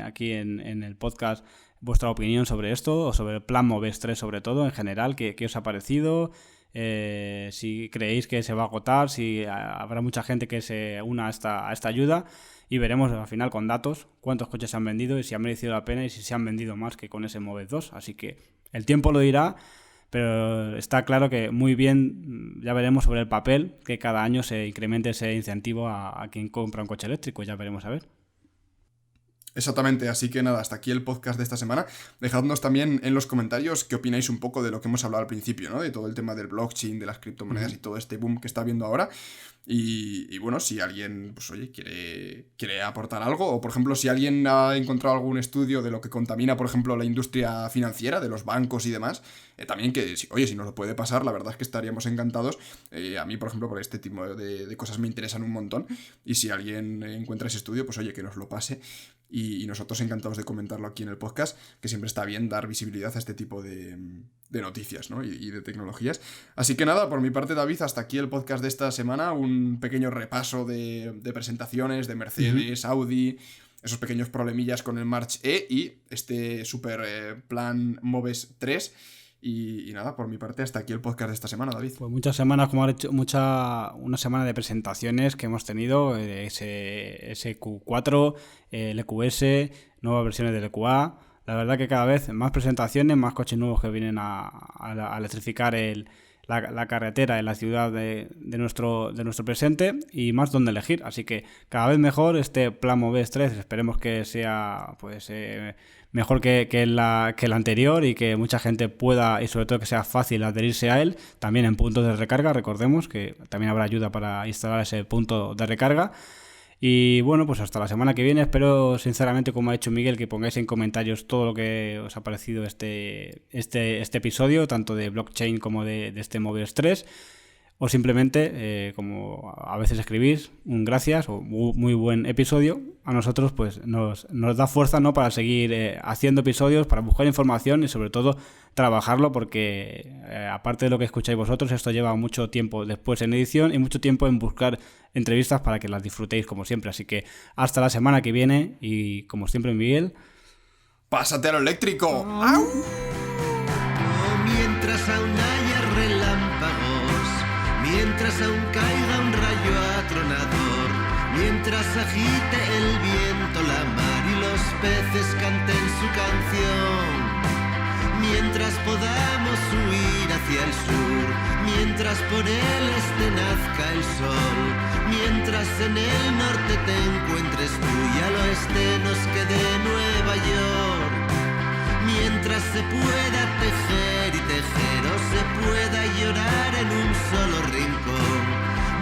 aquí en el podcast vuestra opinión sobre esto, o sobre el plan MOVES 3 sobre todo, en general, qué os ha parecido, si creéis que se va a agotar, si habrá mucha gente que se una a esta ayuda, y veremos al final con datos cuántos coches se han vendido y si han merecido la pena y si se han vendido más que con ese MOVES 2. Así que el tiempo lo dirá, pero está claro que muy bien, ya veremos sobre el papel que cada año se incremente ese incentivo a quien compra un coche eléctrico, ya veremos a ver. Exactamente, así que nada, hasta aquí el podcast de esta semana. Dejadnos también en los comentarios qué opináis un poco de lo que hemos hablado al principio, ¿no? De todo el tema del blockchain, de las criptomonedas y todo este boom que está habiendo ahora. Y bueno, si alguien, pues oye, quiere aportar algo, o por ejemplo, si alguien ha encontrado algún estudio de lo que contamina, por ejemplo, la industria financiera, de los bancos y demás, también que, oye, si nos lo puede pasar, la verdad es que estaríamos encantados. A mí, por ejemplo, por este tipo de cosas me interesan un montón, y si alguien encuentra ese estudio, pues oye, que nos lo pase. Y nosotros encantados de comentarlo aquí en el podcast, que siempre está bien dar visibilidad a este tipo de noticias, ¿no? y de tecnologías. Así que nada, por mi parte, David, hasta aquí el podcast de esta semana. Un pequeño repaso de presentaciones de Mercedes, Audi, esos pequeños problemillas con el March E y este super plan MOVES 3. Y nada, por mi parte, hasta aquí el podcast de esta semana, David. Pues muchas semanas, como ha dicho, una semana de presentaciones que hemos tenido, ese Q4, el EQS, nuevas versiones del EQA. La verdad que cada vez más presentaciones, más coches nuevos que vienen a electrificar la carretera en la ciudad de nuestro presente, y más donde elegir. Así que cada vez mejor este plan MOVES 3. Esperemos que sea pues mejor que el anterior, y que mucha gente pueda, y sobre todo que sea fácil adherirse a él. También en puntos de recarga, recordemos que también habrá ayuda para instalar ese punto de recarga. Y bueno, pues hasta la semana que viene. Espero sinceramente, como ha dicho Miguel, que pongáis en comentarios todo lo que os ha parecido este episodio, tanto de blockchain como de este MOVES 3. o simplemente, como a veces escribís, un gracias o muy buen episodio. A nosotros pues nos da fuerza, ¿no?, para seguir haciendo episodios, para buscar información y sobre todo trabajarlo, porque aparte de lo que escucháis vosotros, esto lleva mucho tiempo después en edición y mucho tiempo en buscar entrevistas para que las disfrutéis como siempre. Así que hasta la semana que viene y como siempre, Miguel, ¡pásate a lo eléctrico! ¡Au! Mientras aún haya relámpagos, mientras aún caiga un rayo atronador, mientras agite el viento la mar y los peces canten su canción, mientras podamos huir hacia el sur, mientras por el este nazca el sol, mientras en el norte te encuentres tú y al oeste nos quede Nueva York, mientras se pueda tejer y tejer o se pueda llorar en un solo rincón.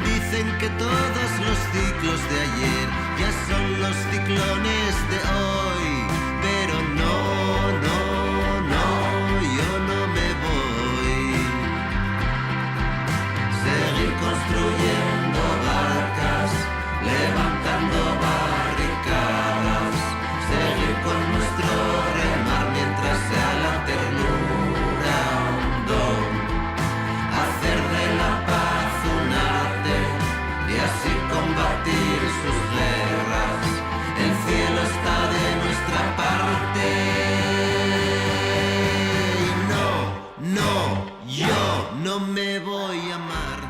Dicen que todos los ciclos de ayer ya son los ciclones de hoy, pero no, yo no me voy. Seguir construyendo barcas, levantando barricadas, seguir con nuestro remar mientras sea la ternura un don, hacer de la paz un arte y así combatir sus guerras. El cielo está de nuestra parte y yo no me voy a amar.